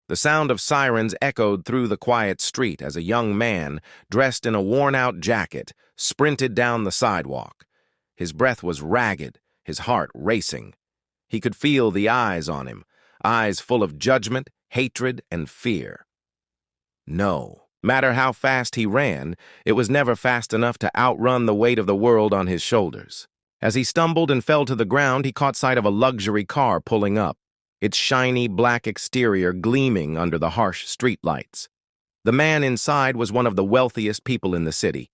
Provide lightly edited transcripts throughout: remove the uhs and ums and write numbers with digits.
The sound of sirens echoed through the quiet street as a young man, dressed in a worn-out jacket, sprinted down the sidewalk. His breath was ragged, his heart racing. He could feel the eyes on him, eyes full of judgment, hatred, and fear. No matter how fast he ran, it was never fast enough to outrun the weight of the world on his shoulders. As he stumbled and fell to the ground, he caught sight of a luxury car pulling up, its shiny black exterior gleaming under the harsh streetlights. The man inside was one of the wealthiest people in the city.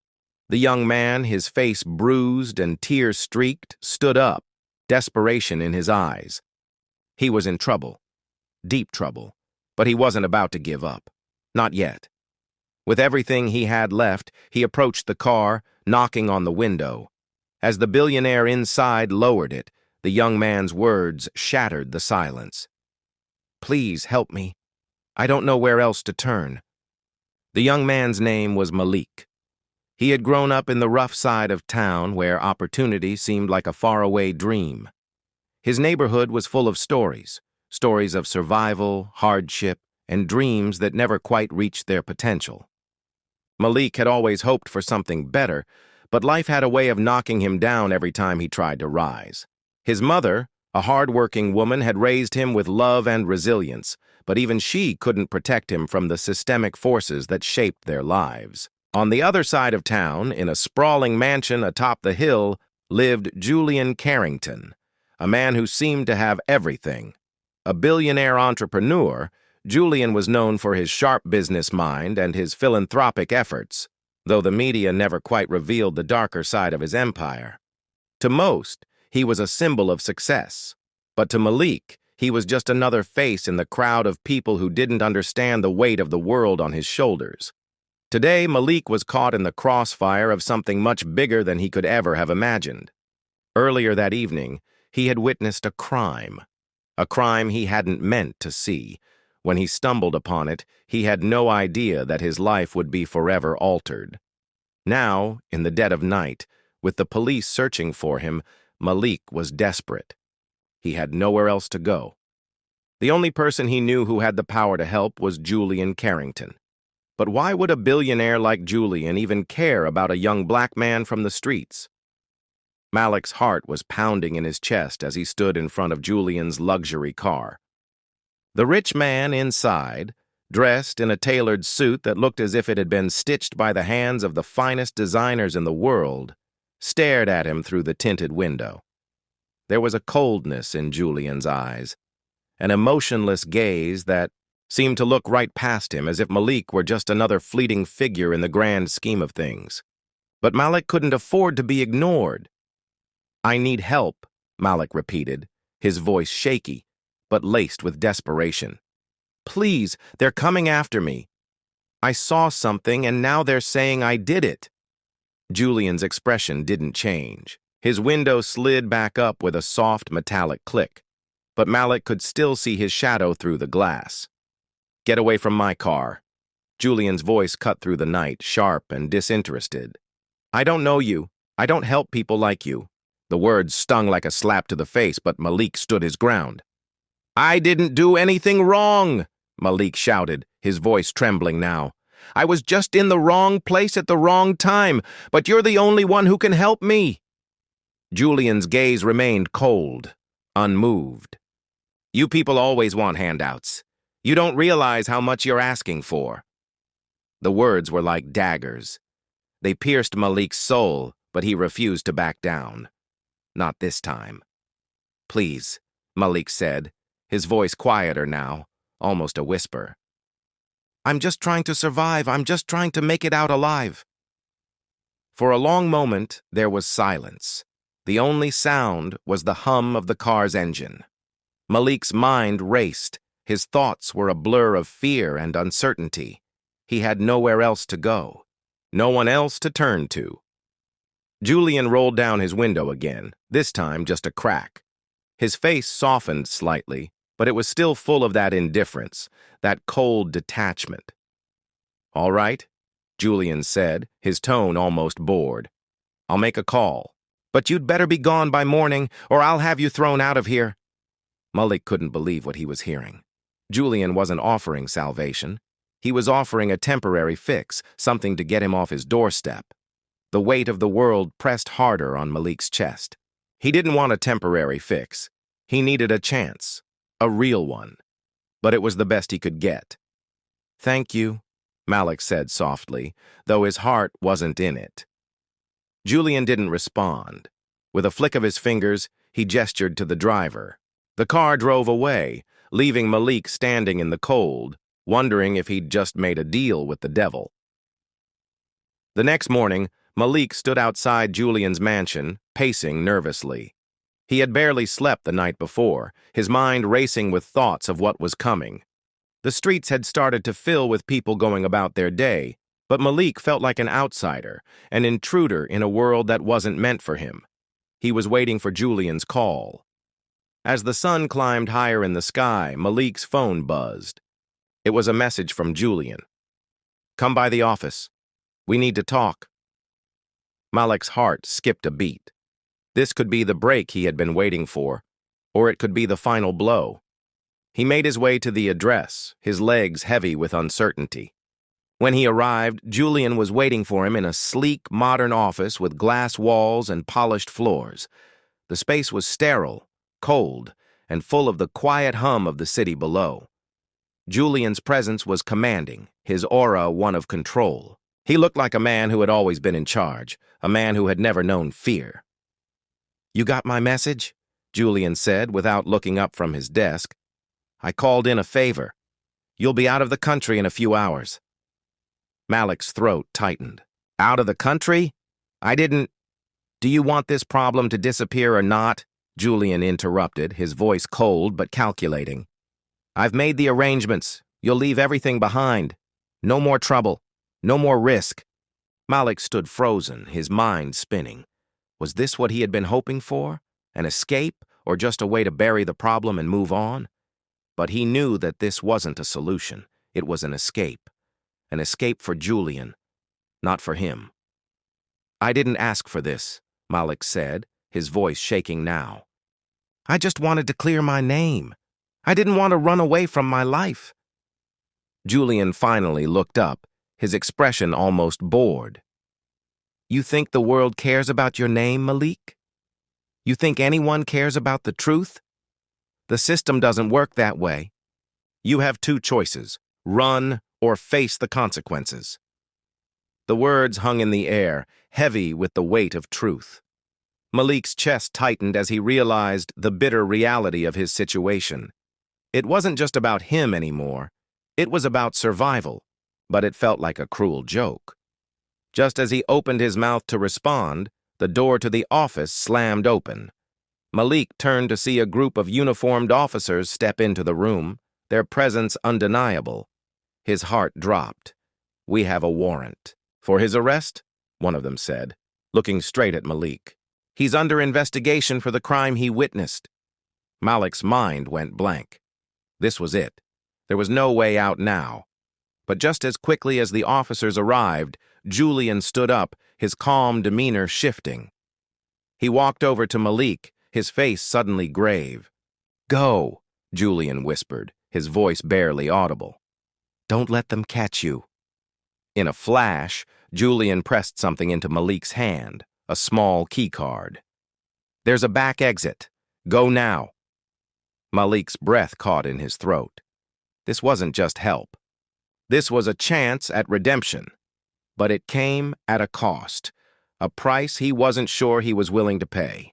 The young man, his face bruised and tear-streaked, stood up, desperation in his eyes. He was in trouble, deep trouble, but he wasn't about to give up. Not yet. With everything he had left, he approached the car, knocking on the window. As the billionaire inside lowered it, the young man's words shattered the silence. "Please help me. I don't know where else to turn." The young man's name was Malik. He had grown up in the rough side of town where opportunity seemed like a faraway dream. His neighborhood was full of stories of survival, hardship, and dreams that never quite reached their potential. Malik had always hoped for something better, but life had a way of knocking him down every time he tried to rise. His mother, a hard-working woman, had raised him with love and resilience, but even she couldn't protect him from the systemic forces that shaped their lives. On the other side of town, in a sprawling mansion atop the hill, lived Julian Carrington, a man who seemed to have everything. A billionaire entrepreneur, Julian was known for his sharp business mind and his philanthropic efforts, though the media never quite revealed the darker side of his empire. To most, he was a symbol of success, but to Malik, he was just another face in the crowd of people who didn't understand the weight of the world on his shoulders. Today, Malik was caught in the crossfire of something much bigger than he could ever have imagined. Earlier that evening, he had witnessed a crime he hadn't meant to see. When he stumbled upon it, he had no idea that his life would be forever altered. Now, in the dead of night, with the police searching for him, Malik was desperate. He had nowhere else to go. The only person he knew who had the power to help was Julian Carrington. But why would a billionaire like Julian even care about a young black man from the streets? Malik's heart was pounding in his chest as he stood in front of Julian's luxury car. The rich man inside, dressed in a tailored suit that looked as if it had been stitched by the hands of the finest designers in the world, stared at him through the tinted window. There was a coldness in Julian's eyes, an emotionless gaze that seemed to look right past him as if Malik were just another fleeting figure in the grand scheme of things. But Malik couldn't afford to be ignored. "I need help," Malik repeated, his voice shaky, but laced with desperation. "Please, they're coming after me. I saw something and now they're saying I did it." Julian's expression didn't change. His window slid back up with a soft metallic click, but Malik could still see his shadow through the glass. "Get away from my car." Julian's voice cut through the night, sharp and disinterested. "I don't know you. I don't help people like you." The words stung like a slap to the face, but Malik stood his ground. "I didn't do anything wrong," Malik shouted, his voice trembling now. "I was just in the wrong place at the wrong time, but you're the only one who can help me." Julian's gaze remained cold, unmoved. "You people always want handouts. You don't realize how much you're asking for." The words were like daggers. They pierced Malik's soul, but he refused to back down. Not this time. "Please," Malik said, his voice quieter now, almost a whisper. "I'm just trying to survive. I'm just trying to make it out alive." For a long moment, there was silence. The only sound was the hum of the car's engine. Malik's mind raced. His thoughts were a blur of fear and uncertainty. He had nowhere else to go, no one else to turn to. Julian rolled down his window again, this time just a crack. His face softened slightly, but it was still full of that indifference, that cold detachment. "All right," Julian said, his tone almost bored. "I'll make a call. But you'd better be gone by morning, or I'll have you thrown out of here." Malik couldn't believe what he was hearing. Julian wasn't offering salvation. He was offering a temporary fix, something to get him off his doorstep. The weight of the world pressed harder on Malik's chest. He didn't want a temporary fix. He needed a chance, a real one. But it was the best he could get. "Thank you," Malik said softly, though his heart wasn't in it. Julian didn't respond. With a flick of his fingers, he gestured to the driver. The car drove away, leaving Malik standing in the cold, wondering if he'd just made a deal with the devil. The next morning, Malik stood outside Julian's mansion, pacing nervously. He had barely slept the night before, his mind racing with thoughts of what was coming. The streets had started to fill with people going about their day, but Malik felt like an outsider, an intruder in a world that wasn't meant for him. He was waiting for Julian's call. As the sun climbed higher in the sky, Malik's phone buzzed. It was a message from Julian. "Come by the office. We need to talk." Malik's heart skipped a beat. This could be the break he had been waiting for, or it could be the final blow. He made his way to the address, his legs heavy with uncertainty. When he arrived, Julian was waiting for him in a sleek, modern office with glass walls and polished floors. The space was sterile, cold, and full of the quiet hum of the city below. Julian's presence was commanding, his aura one of control. He looked like a man who had always been in charge, a man who had never known fear. "You got my message?" Julian said without looking up from his desk. "I called in a favor. You'll be out of the country in a few hours." Malik's throat tightened. "Out of the country? I didn't—" "Do you want this problem to disappear or not?" Julian interrupted, his voice cold but calculating. "I've made the arrangements. You'll leave everything behind. No more trouble. No more risk." Malik stood frozen, his mind spinning. Was this what he had been hoping for? An escape, or just a way to bury the problem and move on? But he knew that this wasn't a solution. It was an escape. An escape for Julian, not for him. "I didn't ask for this," Malik said, his voice shaking now. "I just wanted to clear my name. I didn't want to run away from my life." Julian finally looked up, his expression almost bored. "You think the world cares about your name, Malik? You think anyone cares about the truth? The system doesn't work that way. You have two choices: run or face the consequences." The words hung in the air, heavy with the weight of truth. Malik's chest tightened as he realized the bitter reality of his situation. It wasn't just about him anymore. It was about survival, but it felt like a cruel joke. Just as he opened his mouth to respond, the door to the office slammed open. Malik turned to see a group of uniformed officers step into the room, their presence undeniable. His heart dropped. "We have a warrant." "For his arrest?" one of them said, looking straight at Malik. "He's under investigation for the crime he witnessed." Malik's mind went blank. This was it. There was no way out now. But just as quickly as the officers arrived, Julian stood up, his calm demeanor shifting. He walked over to Malik, his face suddenly grave. "Go," Julian whispered, his voice barely audible. "Don't let them catch you." In a flash, Julian pressed something into Malik's hand, a small keycard. "There's a back exit. Go now." Malik's breath caught in his throat. This wasn't just help. This was a chance at redemption. But it came at a cost, a price he wasn't sure he was willing to pay.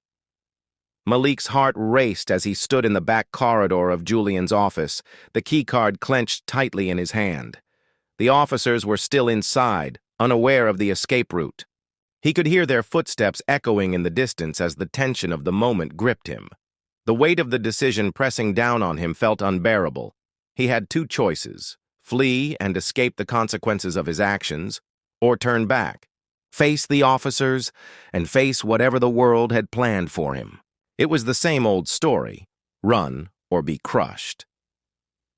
Malik's heart raced as he stood in the back corridor of Julian's office, the keycard clenched tightly in his hand. The officers were still inside, unaware of the escape route. He could hear their footsteps echoing in the distance as the tension of the moment gripped him. The weight of the decision pressing down on him felt unbearable. He had two choices: flee and escape the consequences of his actions, or turn back, face the officers, and face whatever the world had planned for him. It was the same old story: run or be crushed.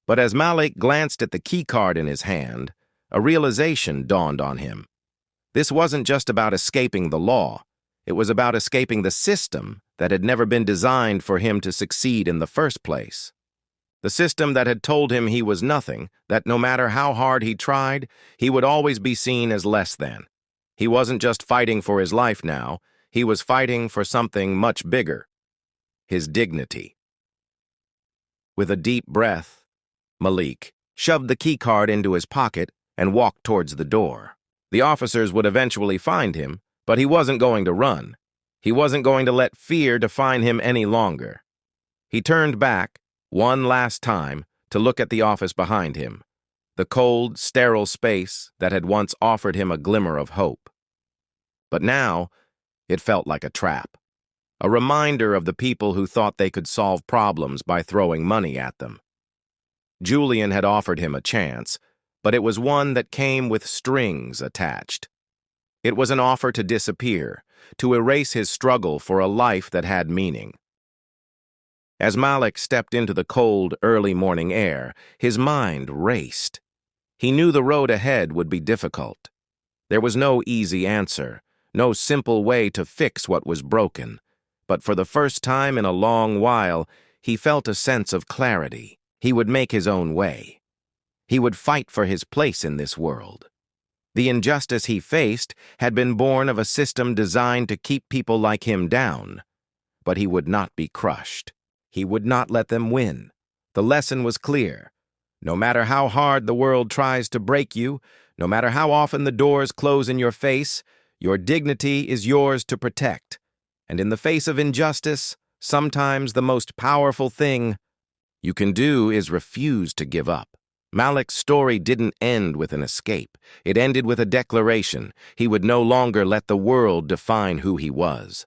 But as Malik glanced at the keycard in his hand, a realization dawned on him. This wasn't just about escaping the law. It was about escaping the system that had never been designed for him to succeed in the first place. The system that had told him he was nothing, that no matter how hard he tried, he would always be seen as less than. He wasn't just fighting for his life now, he was fighting for something much bigger: his dignity. With a deep breath, Malik shoved the keycard into his pocket and walked towards the door. The officers would eventually find him, but he wasn't going to run. He wasn't going to let fear define him any longer. He turned back, one last time, to look at the office behind him, the cold, sterile space that had once offered him a glimmer of hope. But now, it felt like a trap, a reminder of the people who thought they could solve problems by throwing money at them. Julian had offered him a chance, but it was one that came with strings attached. It was an offer to disappear, to erase his struggle for a life that had meaning. As Malik stepped into the cold, early morning air, his mind raced. He knew the road ahead would be difficult. There was no easy answer, no simple way to fix what was broken. But for the first time in a long while, he felt a sense of clarity. He would make his own way. He would fight for his place in this world. The injustice he faced had been born of a system designed to keep people like him down. But he would not be crushed. He would not let them win. The lesson was clear. No matter how hard the world tries to break you, no matter how often the doors close in your face, your dignity is yours to protect. And in the face of injustice, sometimes the most powerful thing you can do is refuse to give up. Malik's story didn't end with an escape. It ended with a declaration. He would no longer let the world define who he was.